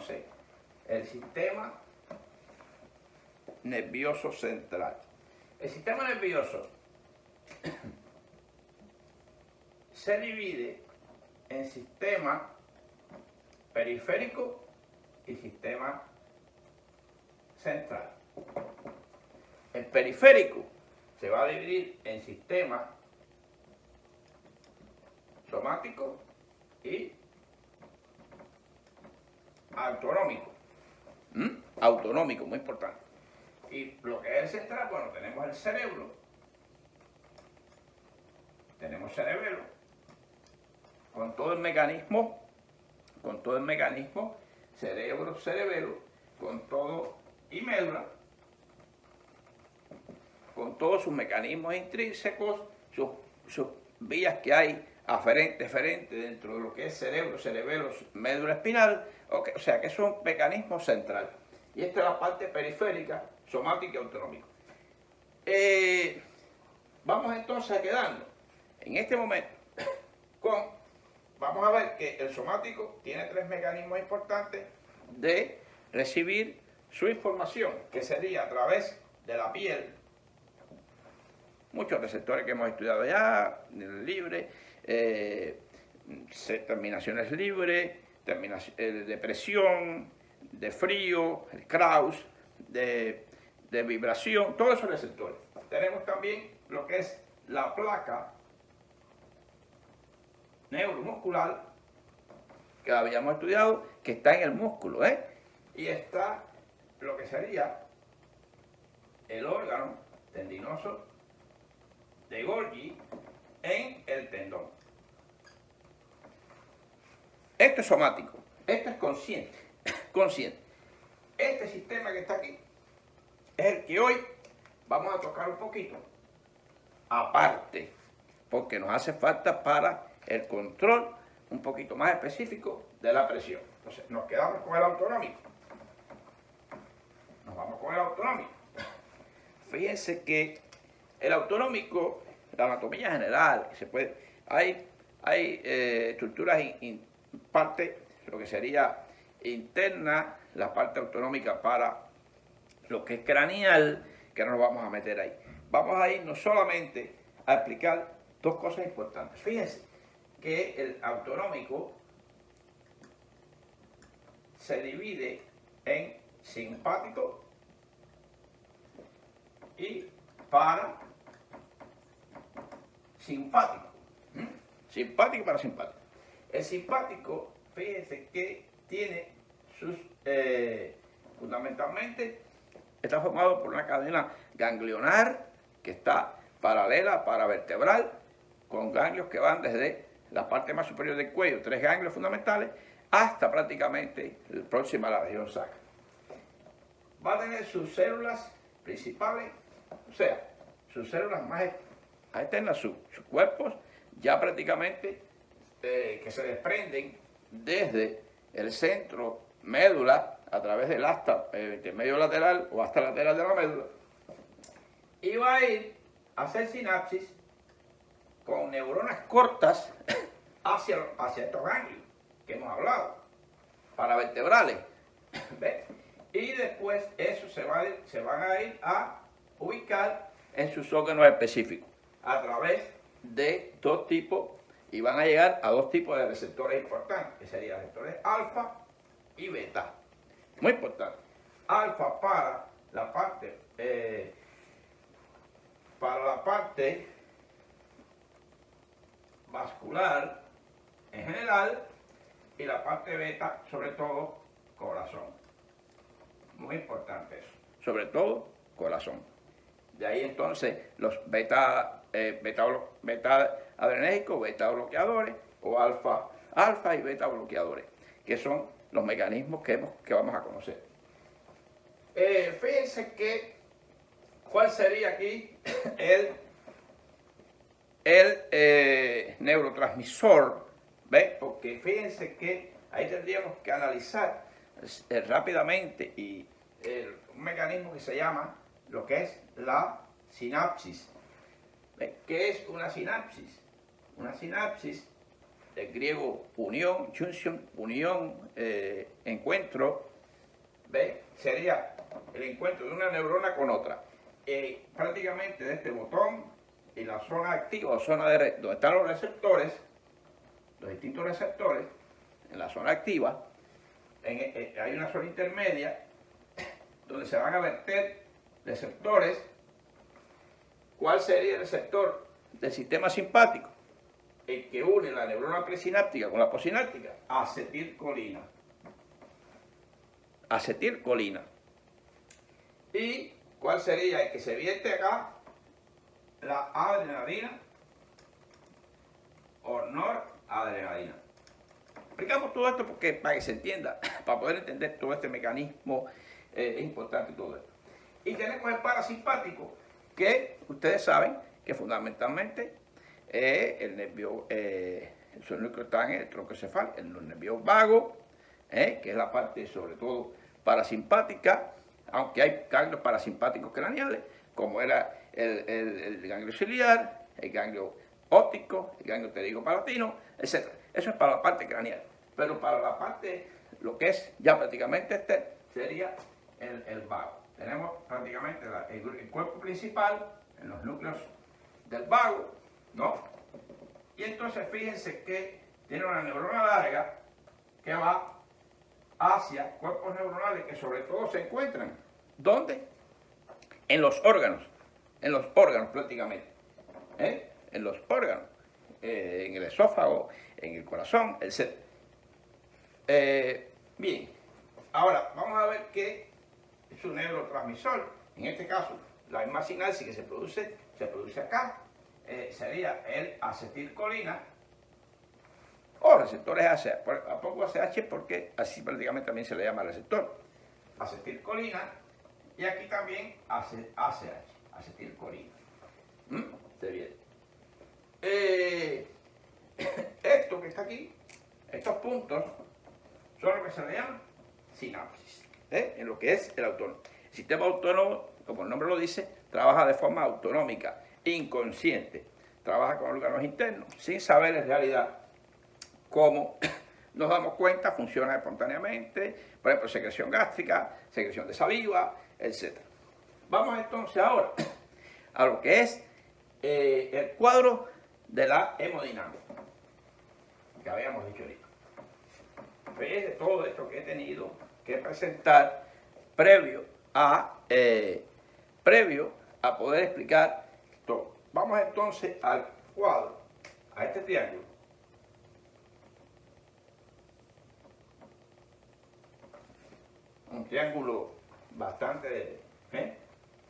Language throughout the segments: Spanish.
entonces el sistema nervioso central. El sistema nervioso se divide en sistema periférico y sistema central. El periférico se va a dividir en sistema somático y autonómico. Autonómico, muy importante. Y lo que es el central, bueno, tenemos el cerebro, tenemos cerebelo, con todo el mecanismo, cerebro, cerebelo, con todo y médula, con todos sus mecanismos intrínsecos, sus vías que hay aferente dentro de lo que es cerebro, cerebelo, médula espinal, o sea que es un mecanismo central. Y esta es la parte periférica, somática y autonómica. Vamos entonces a quedarnos en este momento vamos a ver que el somático tiene 3 mecanismos importantes de recibir su información, que sería a través de la piel, muchos receptores que hemos estudiado ya, libre, terminaciones libres, de presión, de frío, el Krauss, de vibración, todos esos receptores. Tenemos también lo que es la placa neuromuscular, que habíamos estudiado, que está en el músculo, y está lo que sería el órgano tendinoso de Golgi en el tendón. Esto es somático, esto es consciente. Este sistema que está aquí es el que hoy vamos a tocar un poquito aparte, porque nos hace falta para el control un poquito más específico de la presión. Entonces, nos quedamos con el autonómico. Nos vamos con el autonómico. Fíjense que el autonómico, la anatomía general, que se puede, hay estructuras parte, lo que sería interna, la parte autonómica para lo que es craneal, que no nos vamos a meter ahí. Vamos a ir no solamente a explicar 2 cosas importantes. Fíjense que el autonómico se divide en simpático y parasimpático. Simpático y parasimpático. El simpático, fíjense que tiene sus, fundamentalmente, está formado por una cadena ganglionar que está paralela, paravertebral, con ganglios que van desde la parte más superior del cuello, 3 ganglios fundamentales, hasta prácticamente el próximo a la región sacra. Va a tener sus células principales, o sea, sus células más externas, sus cuerpos, ya prácticamente que se desprenden desde el centro médula a través del asta intermedio lateral o asta lateral de la médula, y va a ir a hacer sinapsis con neuronas cortas hacia estos ganglios que hemos hablado, paravertebrales. ¿Ves? Y después eso se van a ir a ubicar en sus órganos específicos a través de 2 tipos, y van a llegar a 2 tipos de receptores importantes, que serían receptores alfa y beta. Muy importante. Alfa para la parte vascular en general, y la parte beta, sobre todo, corazón. Muy importante eso. Sobre todo, corazón. De ahí entonces los beta adrenérgicos, beta bloqueadores, o alfa y beta bloqueadores, que son los mecanismos que vamos a conocer. Fíjense que, ¿cuál sería aquí el neurotransmisor? ¿Ves? Porque fíjense que ahí tendríamos que analizar rápidamente un mecanismo que se llama lo que es la sinapsis. ¿Ves? ¿Qué es una sinapsis? Una sinapsis del griego unión, junction, unión, encuentro, ¿ve? Sería el encuentro de una neurona con otra. Prácticamente de este botón y la zona activa o zona de donde están los receptores, los distintos receptores, en la zona activa, hay una zona intermedia donde se van a verter receptores. ¿Cuál sería el receptor del sistema simpático? El que une la neurona presináptica con la postsináptica, acetilcolina. Acetilcolina. ¿Y cuál sería el que se vierte acá? La adrenalina o noradrenalina. Explicamos todo esto porque para que se entienda, para poder entender todo este mecanismo, es importante todo esto. Y tenemos el parasimpático, que ustedes saben que fundamentalmente el nervio, esos núcleos están en el tronco cefal, en los nervios vagos, que es la parte sobre todo parasimpática, aunque hay ganglios parasimpáticos craneales, como era el ganglio ciliar, el ganglio óptico, el ganglio pterigopalatino, etc. Eso es para la parte craneal. Pero para la parte, lo que es ya prácticamente sería el vago. Tenemos prácticamente el cuerpo principal en los núcleos del vago, ¿no? Y entonces fíjense que tiene una neurona larga que va hacia cuerpos neuronales que sobre todo se encuentran, ¿dónde? En los órganos prácticamente, en los órganos, en el esófago, en el corazón, etc. Bien, ahora vamos a ver qué es un neurotransmisor. En este caso, la misma sinapsis que se produce acá, sería el acetilcolina o receptores ACH. ¿A poco ACH? Porque así prácticamente también se le llama receptor. Acetilcolina y aquí también ACH, acetilcolina. ¿Se viene? Esto que está aquí, estos puntos, son lo que se le llama sinapsis, en lo que es el autónomo. El sistema autónomo, como el nombre lo dice, trabaja de forma autonómica, inconsciente. Trabaja con órganos internos, sin saber en realidad cómo nos damos cuenta, funciona espontáneamente, por ejemplo, secreción gástrica, secreción de saliva, etc. Vamos entonces ahora a lo que es el cuadro de la hemodinámica, que habíamos dicho ahorita. Fíjense todo esto que he tenido que presentar previo a poder explicar todo. Vamos entonces al cuadro, a este triángulo. Un triángulo bastante,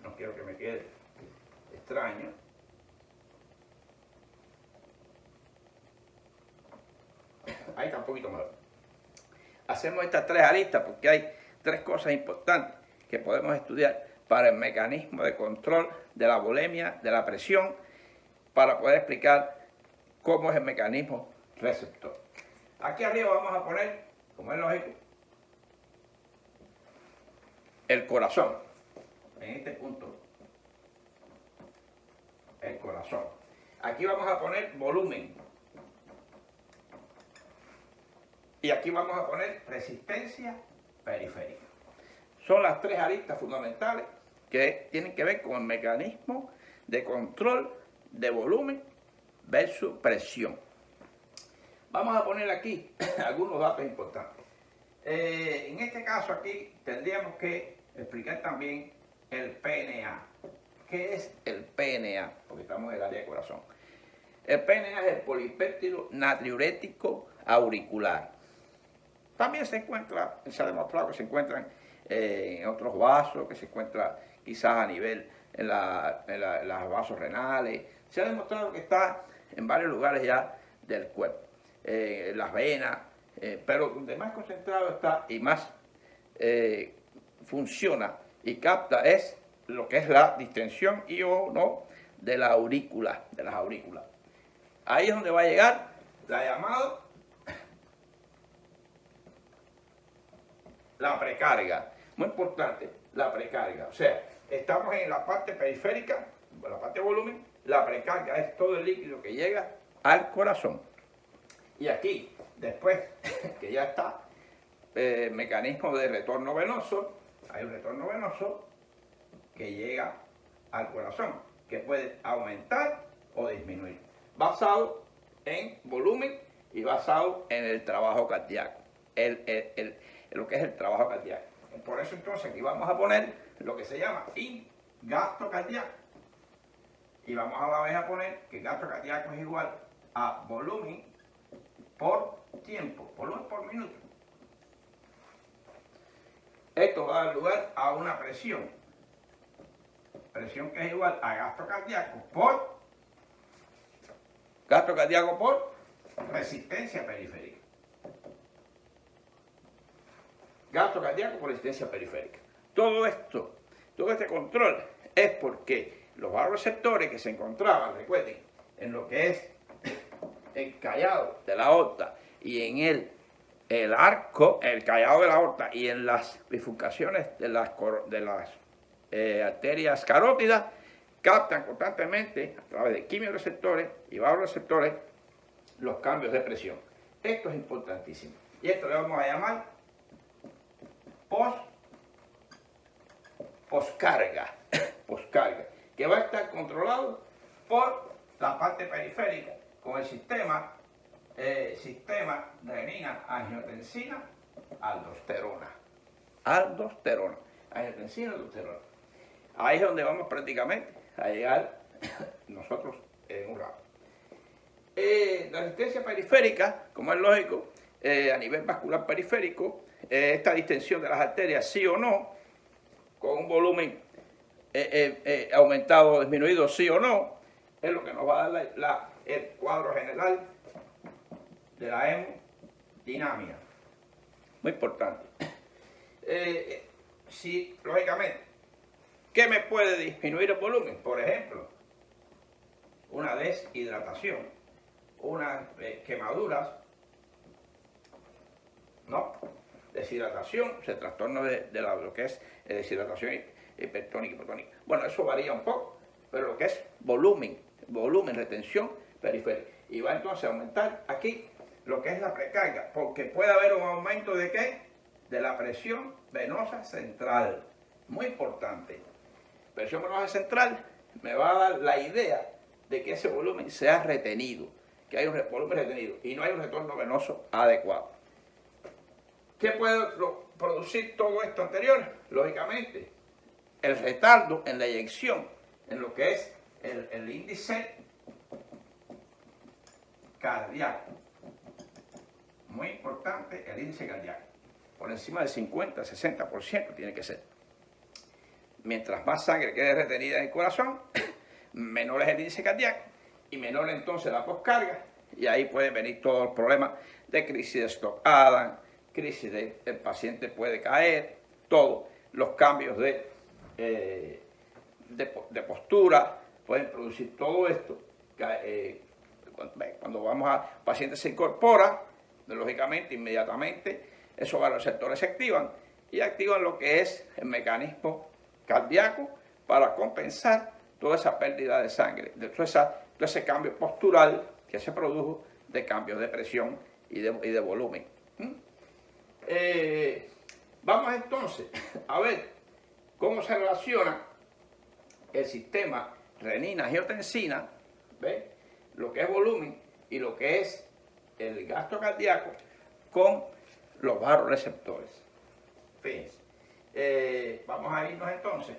no quiero que me quede extraño. Ahí está un poquito más. Hacemos estas tres aristas porque hay tres cosas importantes que podemos estudiar para el mecanismo de control de la volemia, de la presión, para poder explicar cómo es el mecanismo receptor. Aquí arriba vamos a poner, como es lógico, el corazón. En este punto, el corazón. Aquí vamos a poner volumen. Y aquí vamos a poner resistencia periférica. Son las tres aristas fundamentales que tienen que ver con el mecanismo de control de volumen versus presión. Vamos a poner aquí algunos datos importantes. En este caso aquí tendríamos que explicar también el PNA. ¿Qué es el PNA? Porque estamos en el área de corazón. El PNA es el polipéptido natriurético auricular. También se encuentra, se ha demostrado que se encuentran en otros vasos, que se encuentra quizás a nivel en los vasos renales. Se ha demostrado que está en varios lugares ya del cuerpo, en las venas, pero donde más concentrado está y más funciona y capta es lo que es la distensión y o no de la aurícula, de las aurículas. Ahí es donde va a llegar la llamada la precarga. Muy importante, la precarga. O sea, estamos en la parte periférica, la parte de volumen, la precarga es todo el líquido que llega al corazón. Y aquí, después que ya está el mecanismo de retorno venoso, hay un retorno venoso que llega al corazón, que puede aumentar o disminuir, basado en volumen y basado en el trabajo cardíaco, lo que es el trabajo cardíaco. Por eso entonces aquí vamos a poner lo que se llama gasto cardíaco. Y vamos a la vez a poner que el gasto cardíaco es igual a volumen por tiempo, volumen por minuto. Esto va a dar lugar a una presión que es igual a gasto cardíaco por resistencia periférica. Gasto cardíaco por resistencia periférica. Todo este control es porque los vasoreceptores que se encontraban, recuerden, en lo que es el callado de la aorta y en el arco, el callado de la aorta y en las bifurcaciones de las arterias carótidas, captan constantemente a través de quimioreceptores y vasoreceptores los cambios de presión. Esto es importantísimo. Y esto le vamos a llamar poscarga, que va a estar controlado por la parte periférica con el sistema renina-angiotensina aldosterona. Angiotensina aldosterona. Ahí es donde vamos prácticamente a llegar nosotros en un rato. La resistencia periférica, como es lógico, a nivel vascular periférico, esta distensión de las arterias, sí o no, con un volumen aumentado o disminuido, sí o no, es lo que nos va a dar el cuadro general de la hemodinamia. Muy importante. Si, lógicamente, ¿qué me puede disminuir el volumen? Por ejemplo, una deshidratación, unas quemaduras, ¿no? Deshidratación, trastorno de lo que es deshidratación hipertónica y hipotónica. Bueno, eso varía un poco, pero lo que es volumen, retención periférica. Y va entonces a aumentar aquí lo que es la precarga, porque puede haber un aumento de ¿qué? De la presión venosa central. Muy importante. Presión venosa central me va a dar la idea de que ese volumen sea retenido, que hay un volumen retenido y no hay un retorno venoso adecuado. ¿Qué puede producir todo esto anterior? Lógicamente, el retardo en la eyección, en lo que es el índice cardíaco. Muy importante el índice cardíaco. Por encima del 50-60% tiene que ser. Mientras más sangre quede retenida en el corazón, menor es el índice cardíaco y menor entonces la poscarga. Y ahí pueden venir todos los problemas de crisis de Stokes-Adams, crisis el paciente puede caer, todos los cambios de postura pueden producir todo esto. Cuando vamos a paciente se incorpora, lógicamente, inmediatamente, esos vasoreceptores se activan y activan lo que es el mecanismo cardíaco para compensar toda esa pérdida de sangre, todo ese cambio postural que se produjo de cambios de presión y de volumen. Vamos entonces a ver cómo se relaciona el sistema renina-angiotensina, ¿ves? Lo que es volumen y lo que es el gasto cardíaco con los vasoreceptores. Fíjense. Vamos a irnos entonces